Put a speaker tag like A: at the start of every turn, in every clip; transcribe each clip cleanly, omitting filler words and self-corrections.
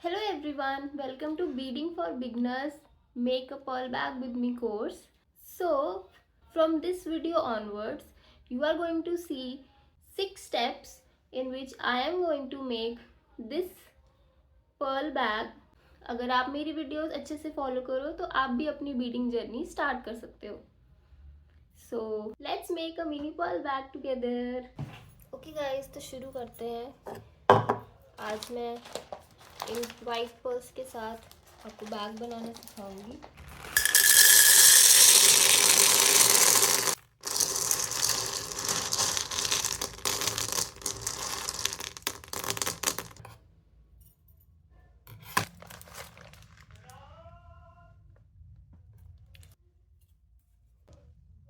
A: Hello everyone, welcome to Beading for Beginners Make a Pearl Bag with Me course. So, from this video onwards, you are going to see 6 steps in which I am going to make this pearl bag. अगर आप मेरी videos अच्छे से follow करो तो आप भी अपनी बीडिंग जर्नी स्टार्ट कर सकते हो. So, let's make a mini pearl bag together. Okay guys, तो शुरू करते हैं. आज मैं इन वाइट पर्ल्स के साथ आपको बैग बनाना सिखाऊंगी.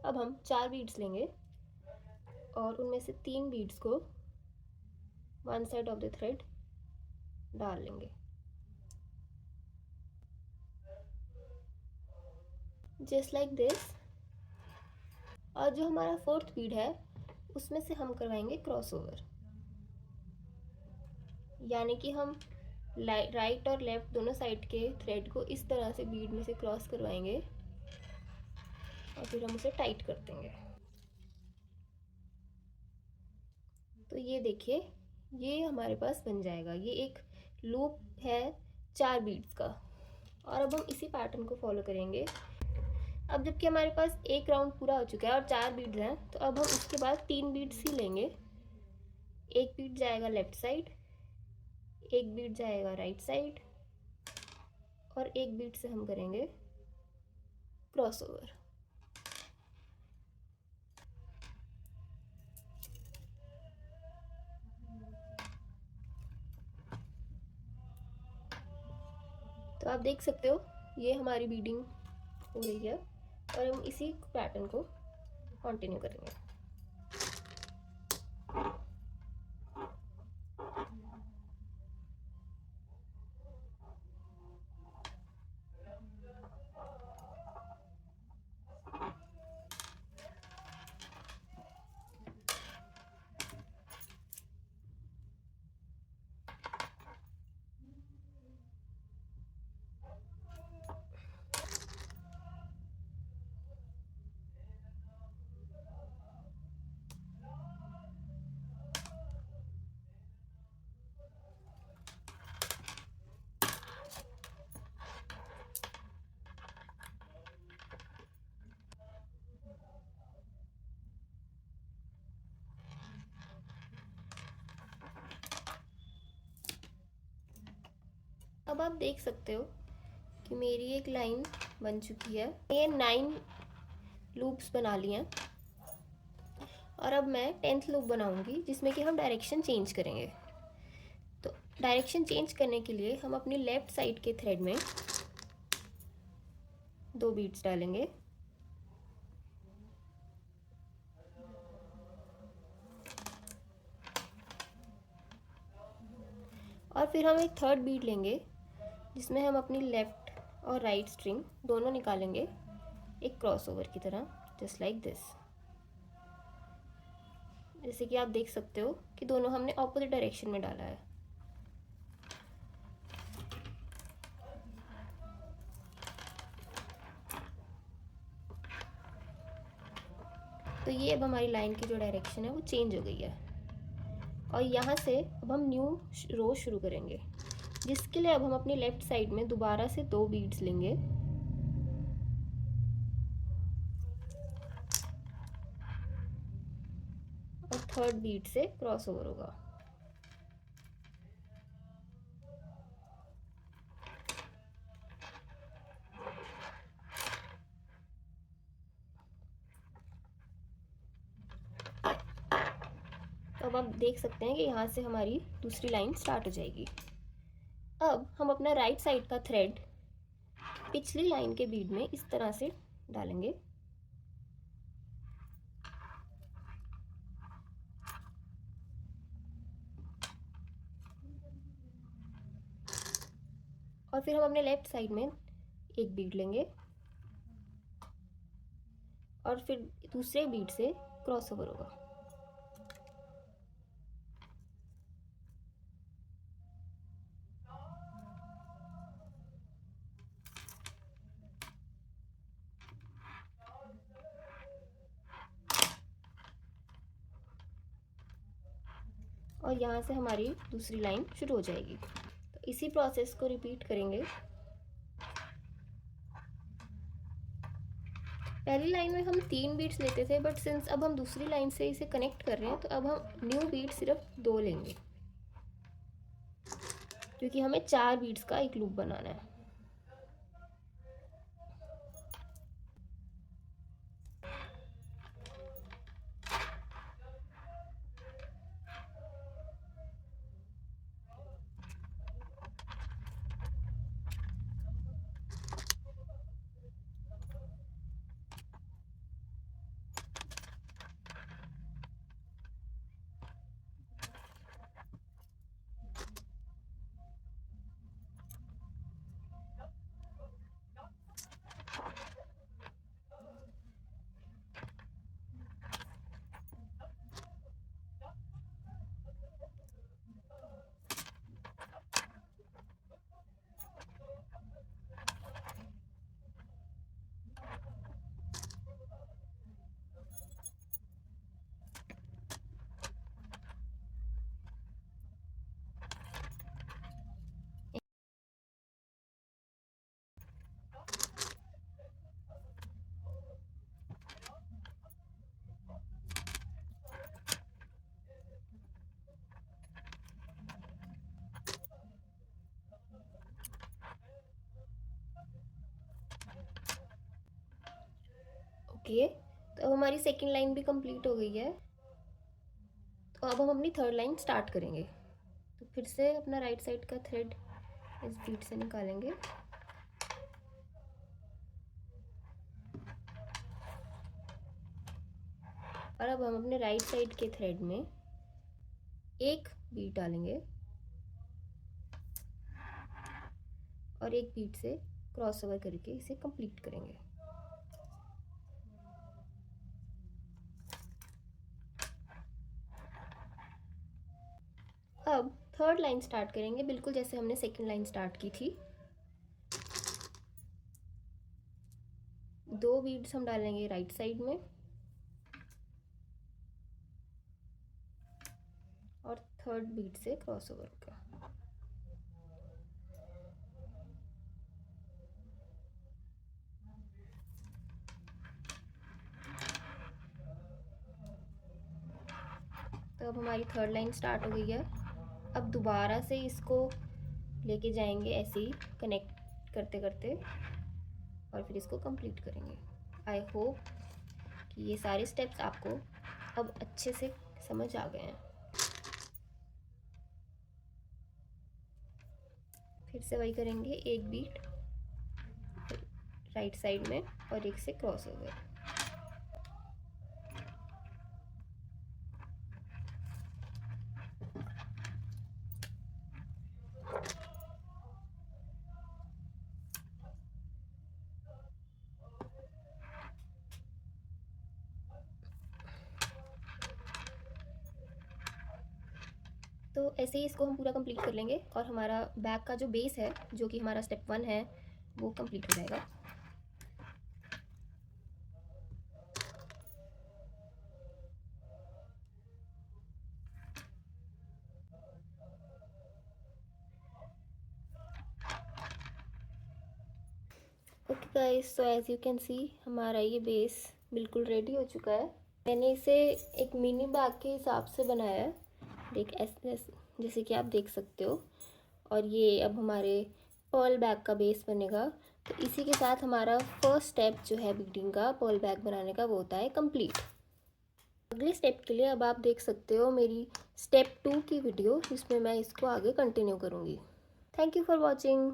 A: अब हम 4 बीड्स लेंगे और उनमें से 3 बीड्स को one side of the thread डाल लेंगे, जस्ट लाइक दिस. और जो हमारा 4th बीड है उसमें से हम करवाएंगे क्रॉस ओवर, यानी कि हम राइट और लेफ्ट दोनों साइड के थ्रेड को इस तरह से बीड में से क्रॉस करवाएंगे और फिर हम उसे टाइट कर देंगे. तो ये देखिए, ये हमारे पास बन जाएगा. ये एक लूप है 4 बीड्स का. और अब हम इसी पैटर्न को फॉलो करेंगे. अब जबकि हमारे पास एक राउंड पूरा हो चुका है और 4 बीड्स हैं, तो अब हम उसके बाद 3 बीड्स ही लेंगे. एक बीड जाएगा लेफ्ट साइड, एक बीड जाएगा राइट साइड और एक बीड से हम करेंगे क्रॉस ओवर. तो आप देख सकते हो ये हमारी बीडिंग हो रही है और हम इसी पैटर्न को कंटिन्यू करेंगे. अब आप देख सकते हो कि मेरी एक लाइन बन चुकी है. ये 9 लूप्स बना लिए हैं और अब मैं 10th लूप बनाऊंगी जिसमें कि हम डायरेक्शन चेंज करेंगे. तो डायरेक्शन चेंज करने के लिए हम अपनी लेफ्ट साइड के थ्रेड में 2 बीड्स डालेंगे और फिर हम एक 3rd बीड लेंगे जिसमें हम अपनी लेफ्ट और राइट स्ट्रिंग दोनों निकालेंगे एक क्रॉस ओवर की तरह, जस्ट लाइक दिस. जैसे कि आप देख सकते हो कि दोनों हमने ऑपोजिट डायरेक्शन में डाला है. तो ये अब हमारी लाइन की जो डायरेक्शन है वो चेंज हो गई है और यहाँ से अब हम न्यू रो शुरू करेंगे, जिसके लिए अब हम अपनी लेफ्ट साइड में दोबारा से 2 बीड्स लेंगे और 3rd बीड से क्रॉस ओवर होगा. तो अब आप देख सकते हैं कि यहाँ से हमारी दूसरी लाइन स्टार्ट हो जाएगी. अब हम अपना राइट साइड का थ्रेड पिछली लाइन के बीड में इस तरह से डालेंगे और फिर हम अपने लेफ्ट साइड में एक बीड लेंगे और फिर दूसरे बीड से क्रॉस ओवर होगा. और यहाँ से हमारी दूसरी लाइन शुरू हो जाएगी। तो इसी प्रोसेस को रिपीट करेंगे। पहली लाइन में हम 3 बीट्स लेते थे, बट सिंस अब हम दूसरी लाइन से इसे कनेक्ट कर रहे हैं तो अब हम न्यू बीट सिर्फ 2 लेंगे, क्योंकि हमें 4 बीट्स का एक लूप बनाना है। ओके, तो अब हमारी सेकेंड लाइन भी कंप्लीट हो गई है। तो अब हम अपनी थर्ड लाइन स्टार्ट करेंगे। तो फिर से अपना राइट साइड का थ्रेड इस बीट से निकालेंगे और अब हम अपने राइट साइड के थ्रेड में एक बीट डालेंगे और एक बीट से क्रॉस ओवर करके इसे कंप्लीट करेंगे। अब थर्ड लाइन स्टार्ट करेंगे, बिल्कुल जैसे हमने सेकेंड लाइन स्टार्ट की थी। 2 बीट्स हम डालेंगे राइट साइड में और थर्ड बीट से क्रॉस ओवर का। तो अब हमारी थर्ड लाइन स्टार्ट हो गई है। अब दोबारा से इसको लेके जाएंगे ऐसे ही कनेक्ट करते करते और फिर इसको कंप्लीट करेंगे। आई होप कि ये सारे स्टेप्स आपको अब अच्छे से समझ आ गए हैं। फिर से वही करेंगे, एक बीट राइट साइड में और एक से क्रॉस ओवर। तो ऐसे ही इसको हम पूरा कंप्लीट कर लेंगे और हमारा बैक का जो बेस है, जो कि हमारा स्टेप 1 है, वो कंप्लीट हो जाएगा। Okay guys, so as you can see हमारा ये बेस बिल्कुल रेडी हो चुका है। मैंने इसे एक मिनी बैग के हिसाब से बनाया है, ऐसे जैसे कि आप देख सकते हो। और ये अब हमारे पर्ल बैग का बेस बनेगा। तो इसी के साथ हमारा फर्स्ट स्टेप जो है बीडिंग का, पर्ल बैग बनाने का, वो होता है कंप्लीट। अगले स्टेप के लिए अब आप देख सकते हो मेरी स्टेप 2 की वीडियो, जिसमें मैं इसको आगे कंटिन्यू करूँगी। Thank you for watching.